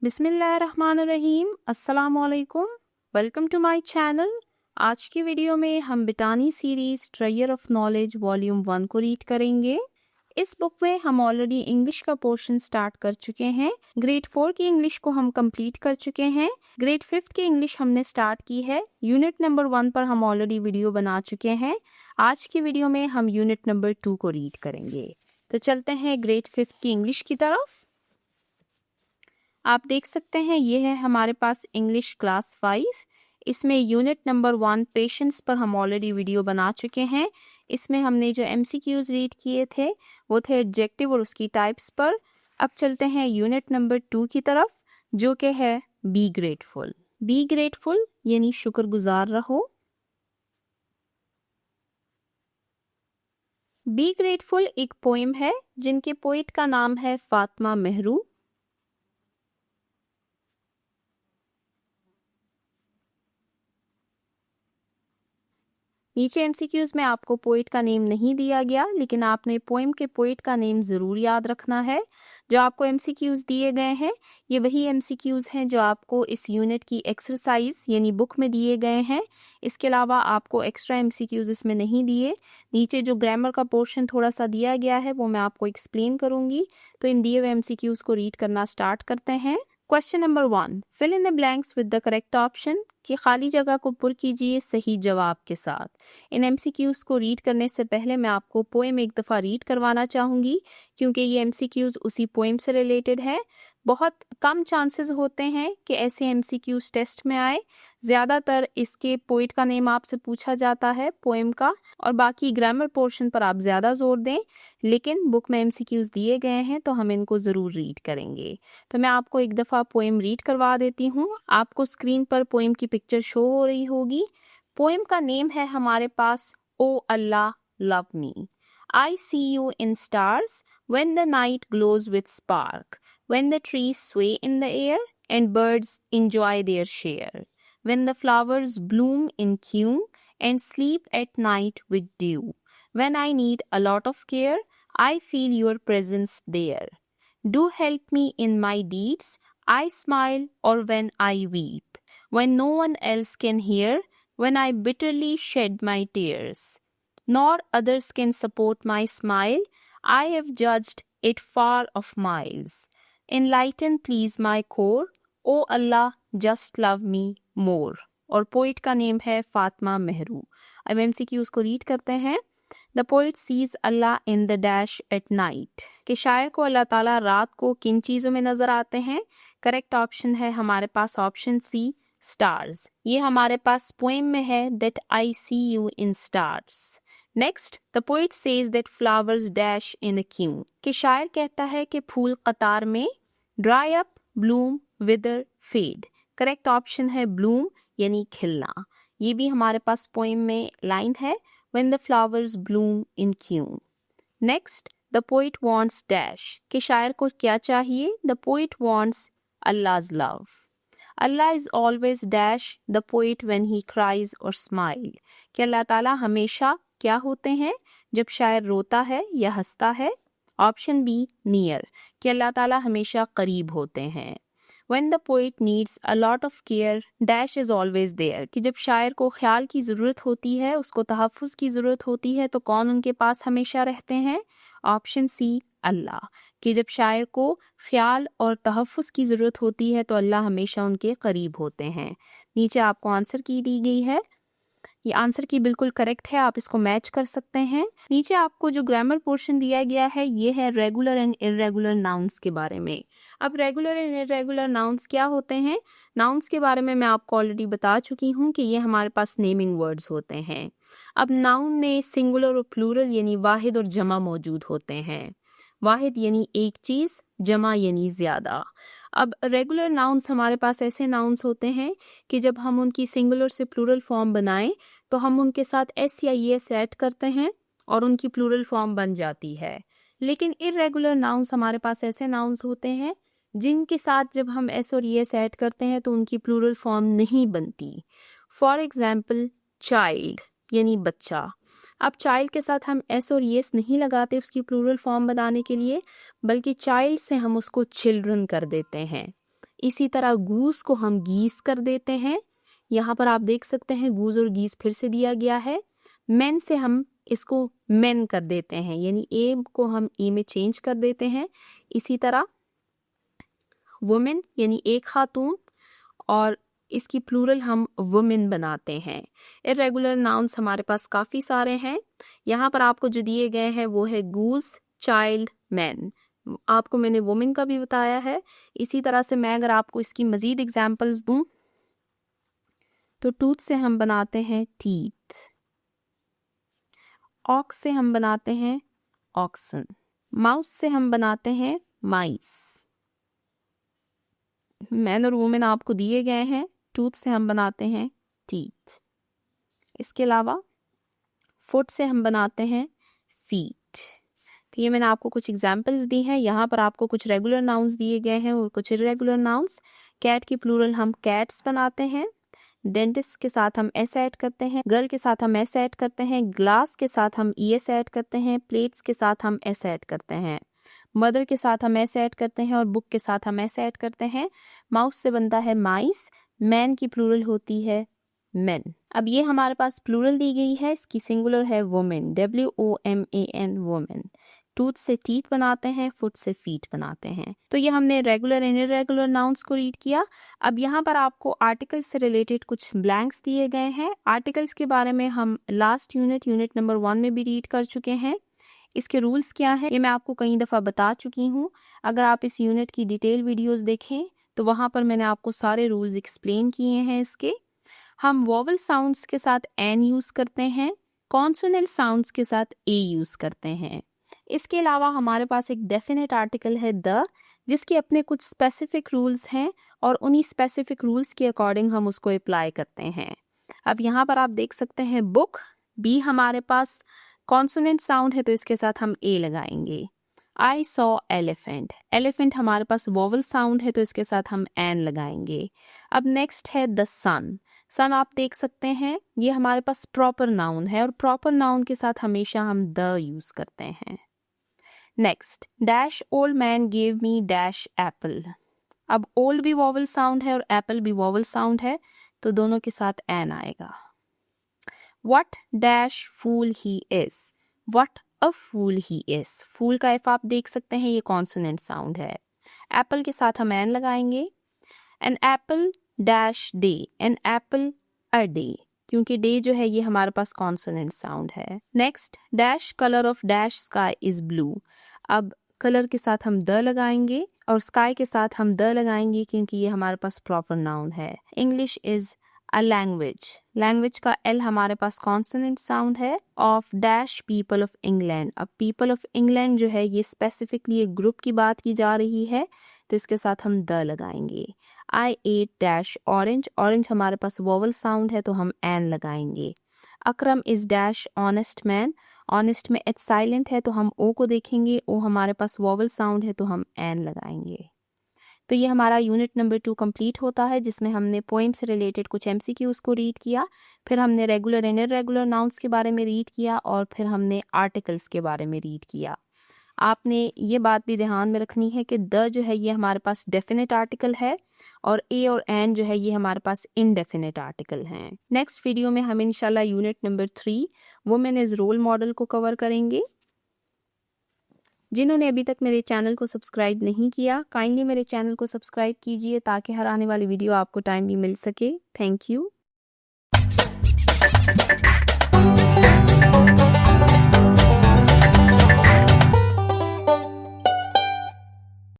बिस्मिल्लाहिर्रहमानिर्रहीम, अस्सलामुअलैकुम। Welcome to my channel. आज की वीडियो में हम बिटानी series treasure of knowledge volume 1 को रीड करेंगे। इस बुक में हम ऑलरेडी इंग्लिश का पोर्शन स्टार्ट कर चुके हैं। ग्रेड 4 की इंग्लिश को हम कंप्लीट कर चुके हैं। ग्रेड 5 की इंग्लिश हमने स्टार्ट की है। यूनिट नंबर 1 पर हम ऑलरेडी वीडियो बना चुके हैं। आज की वीडियो में हम यूनिट नंबर 2 को रीड करेंगे। तो चलते हैं ग्रेड 5 की इंग्लिश की तरफ। आप देख सकते हैं ये है हमारे पास इंग्लिश क्लास 5। इसमें यूनिट नंबर 1 पेशेंस पर हम ऑलरेडी वीडियो बना चुके हैं। इसमें हमने जो एमसीक्यूज रीड किए थे वो थे एडजेक्टिव और उसकी टाइप्स पर। अब चलते हैं यूनिट नंबर 2 की तरफ, जो कि है बी ग्रेटफुल। बी ग्रेटफुल यानी शुक्रगुजार रहो। बी ग्रेटफुल एक पोएम है जिनके पोइट का नाम है फातिमा मेहरू। नीचे एमसीक्यूज में आपको पोइट का नेम नहीं दिया गया, लेकिन आपने पोएम के पोइट का नेम ज़रूर याद रखना है। जो आपको एमसीक्यूज दिए गए हैं ये वही एमसीक्यूज हैं जो आपको इस यूनिट की एक्सरसाइज यानी बुक में दिए गए हैं। इसके अलावा आपको एक्स्ट्रा एमसीक्यूज इसमें नहीं दिए। नीचे जो ग्रामर का पोर्शन थोड़ा सा दिया गया है वो मैं आपको एक्सप्लेन करूंगी। तो इन दिए हुए एमसीक्यूज को रीड करना स्टार्ट करते हैं। Question number 1, fill in the blanks with the correct option. कि खाली जगह को पुर कीजिए सही जवाब के साथ। इन एमसीक्यूज को रीड करने से पहले मैं आपको पोएम एक दफ़ा रीड करवाना चाहूँगी, क्योंकि ये एमसीक्यूज उसी पोएम से रिलेटेड है। बहुत कम चांसेस होते हैं कि ऐसे एमसीक्यूज टेस्ट में आए। ज़्यादातर इसके पोइट का नेम आपसे पूछा जाता है पोएम का, और बाकी ग्रामर पोर्शन पर आप ज़्यादा जोर दें। लेकिन बुक में एमसीक्यूज दिए गए हैं तो हम इनको ज़रूर रीड करेंगे। तो मैं आपको एक दफ़ा पोएम रीड करवा देती हूँ। आपको स्क्रीन पर पोएम की पिक्चर शो हो रही होगी। पोएम का नेम है हमारे पास O Allah love me. I see you in stars when the night glows with spark, when the trees sway in the air and birds enjoy their share, when the flowers bloom in June and sleep at night with dew, when I need a lot of care, I feel your presence there. Do help me in my deeds, I smile or when I weep, when no one else can hear, when I bitterly shed my tears, nor others can support my smile, I have judged it far of miles. Enlighten please my core, O Allah just love me more. और poet का name है फातिमा मेहरू। अब MCQs को read करते हैं। The poet sees Allah in the dash at night. कि शायर को अल्लाह ताला रात को किन चीज़ों में नज़र आते हैं? करेक्ट ऑप्शन है हमारे पास ऑप्शन सी, स्टार्स। ये हमारे पास पोएम में है that I see you in stars. Next, the poet says that flowers dash in a queue. कि शायर कहता है कि फूल कतार में dry up, bloom, wither, fade. Correct option है ब्लूम यानी खिलना। ये भी हमारे पास पोएम में लाइन है when the flowers bloom in queue. Next, the poet wants dash. कि शायर को क्या चाहिए? द पोइट वांट्स अल्लाह's love. Allah is always dash the poet when he cries और स्माइल। कि अल्लाह ताला हमेशा क्या होते हैं जब शायर रोता है या हंसता है? Option B, near. कि अल्लाह ताला हमेशा करीब होते हैं। When the poet needs a lot of care, dash is always there। कि जब शायर को ख्याल की ज़रूरत होती है, उसको तहफ़्फ़ुज़ की ज़रूरत होती है, तो कौन उनके पास हमेशा रहते हैं? ऑप्शन सी, अल्लाह। कि जब शायर को ख्याल और तहफ़्फ़ुज़ की ज़रूरत होती है तो अल्लाह हमेशा उनके करीब होते हैं। नीचे आपको आंसर की दी गई है। ये आंसर की बिल्कुल करेक्ट है, आप इसको मैच कर सकते हैं। नीचे आपको जो ग्रामर पोर्शन दिया गया है ये है रेगुलर एंड इर्रेगुलर नाउन्स के बारे में। अब रेगुलर एंड इर्रेगुलर नाउन्स क्या होते हैं? नाउन्स के बारे में मैं आपको ऑलरेडी बता चुकी हूँ कि ये हमारे पास नेमिंग वर्ड्स होते हैं। अब नाउन में सिंगुलर और प्लूरल यानी वाहिद और जमा मौजूद होते हैं। वाहिद यानी एक चीज़, जमा यानी ज़्यादा। अब रेगुलर नाउन्स हमारे पास ऐसे नाउन्स होते हैं कि जब हम उनकी सिंगुलर से प्लूरल फॉर्म बनाएं तो हम उनके साथ एस या ई एस ऐड करते हैं और उनकी प्लूरल फॉर्म बन जाती है। लेकिन इर्रेगुलर नाउन्स हमारे पास ऐसे नाउन्स होते हैं जिनके साथ जब हम एस और ई एस ऐड करते हैं तो उनकी प्लूरल फॉर्म नहीं बनती। फॉर एग्जाम्पल, चाइल्ड यानी बच्चा। अब चाइल्ड के साथ हम एस और एस नहीं लगाते उसकी प्लूरल फॉर्म बनाने के लिए, बल्कि चाइल्ड से हम उसको चिल्ड्रन कर देते हैं। इसी तरह गूस को हम गीस कर देते हैं। यहाँ पर आप देख सकते हैं गूस और गीस फिर से दिया गया है। मेन से हम इसको मेन कर देते हैं, यानी ए को हम ई में चेंज कर देते हैं। इसी तरह वुमेन यानी एक खातून, और इसकी प्लूरल हम वुमेन बनाते हैं। इरेगुलर नाउन्स हमारे पास काफ़ी सारे हैं। यहाँ पर आपको जो दिए गए हैं वो है गूस, चाइल्ड, मैन। आपको मैंने वुमेन का भी बताया है। इसी तरह से मैं अगर आपको इसकी मज़ीद एग्जाम्पल्स दूं तो टूथ से हम बनाते हैं टीथ, ऑक्स से हम बनाते हैं ऑक्सन, माउस से हम बनाते हैं माइस। मैन और वुमेन आपको दिए गए हैं। टूथ से हम बनाते हैं टीथ। इसके अलावा फुट से हम बनाते हैं फीट। तो ये मैंने आपको कुछ एग्जाम्पल्स दी हैं। यहाँ पर आपको कुछ रेगुलर नाउन्स दिए गए हैं और कुछ इरेगुलर नाउन्स। कैट की प्लूरल हम कैट्स बनाते हैं। डेंटिस्ट के साथ हम एस ऐड करते हैं। गर्ल के साथ हम एस ऐड करते हैं। ग्लास के साथ हम ई एस ऐड करते हैं। प्लेट्स के साथ हम एस ऐड करते हैं। मदर के साथ हम एस ऐड करते हैं और बुक के साथ हम एस ऐड करते हैं। माउस से बनता है माइस। मैन की प्लूरल होती है मेन। अब ये हमारे पास प्लूरल दी गई है, इसकी सिंगुलर है वुमेन, WOMAN वुमेन। टूथ से टीथ बनाते हैं, फुट से फीट बनाते हैं। तो ये हमने रेगुलर एंड इरेगुलर नाउन्स को रीड किया। अब यहाँ पर आपको आर्टिकल्स से रिलेटेड कुछ ब्लैंक्स दिए गए हैं। आर्टिकल्स के बारे में हम लास्ट यूनिट नंबर 1 में भी रीड कर चुके हैं। इसके रूल्स क्या है ये मैं आपको कई दफ़ा बता चुकी हूँ। अगर आप इस यूनिट की डिटेल वीडियोस देखें तो वहाँ पर मैंने आपको सारे रूल्स एक्सप्लेन किए हैं। इसके हम वॉवल साउंड्स के साथ एन यूज़ करते हैं, कॉन्सोनेंट साउंड्स के साथ ए यूज़ करते हैं। इसके अलावा हमारे पास एक डेफिनेट आर्टिकल है द, जिसके अपने कुछ स्पेसिफिक रूल्स हैं और उन्हीं स्पेसिफिक रूल्स के अकॉर्डिंग हम उसको अप्लाई करते हैं। अब यहाँ पर आप देख सकते हैं बुक, बी हमारे पास कॉन्सोनेंट साउंड है तो इसके साथ हम ए लगाएंगे। आई सॉ एलिफेंट, एलिफेंट हमारे पास वॉवल साउंड है तो इसके साथ हम एन लगाएंगे। अब नेक्स्ट है द सन, सन आप देख सकते हैं ये हमारे पास प्रॉपर नाउन है और प्रॉपर नाउन के साथ हमेशा हम द यूज करते हैं। Next dash old man gave me dash Apple, अब ओल्ड भी वॉवल साउंड है और एप्पल भी वॉवल साउंड है तो दोनों के साथ एन आएगा। What dash fool he is, what a fool he is, फूल का एफ आप देख सकते हैं ये कॉन्सोनेंट साउंड है। एप्पल के साथ हम एन लगाएंगे। An apple dash day, an apple a day, क्योंकि डे जो है ये हमारे पास कॉन्सोनेंट साउंड है। Next dash colour of dash sky is blue, अब कलर के साथ हम द लगाएंगे और स्काई के साथ हम द लगाएंगे क्योंकि ये हमारे पास प्रॉपर नाउन है। English is a language, language का एल हमारे पास कॉन्सोनेंट साउंड है। Of dash people of England, अब पीपल ऑफ इंग्लैंड जो है ये स्पेसिफिकली एक ग्रुप की बात की जा रही है तो इसके साथ हम द लगाएंगे। I ate dash orange, orange हमारे पास वॉवल साउंड है तो हम एन लगाएंगे। Akram is dash honest man, honest में एच साइलेंट है तो हम ओ को देखेंगे, ओ हमारे पास वॉवल साउंड है तो हम एन लगाएंगे। तो ये हमारा यूनिट नंबर 2 कंप्लीट होता है जिसमें हमने पोएम से रिलेटेड कुछ MCQs को रीड किया, फिर हमने रेगुलर एंड इरेगुलर नाउन्स के बारे में रीड किया और फिर हमने आर्टिकल्स के बारे में रीड किया। आपने ये बात भी ध्यान में रखनी है कि द जो है ये हमारे पास डेफिनेट आर्टिकल है और ए और एन जो है ये हमारे पास इनडेफिनेट आर्टिकल हैं। नेक्स्ट वीडियो में हम इंशाल्लाह unit number 3 women is role model को कवर करेंगे। जिन्होंने अभी तक मेरे चैनल को सब्सक्राइब नहीं किया काइंडली मेरे चैनल को सब्सक्राइब कीजिए ताकि हर आने वाली वीडियो आपको टाइमली मिल सके। Thank you.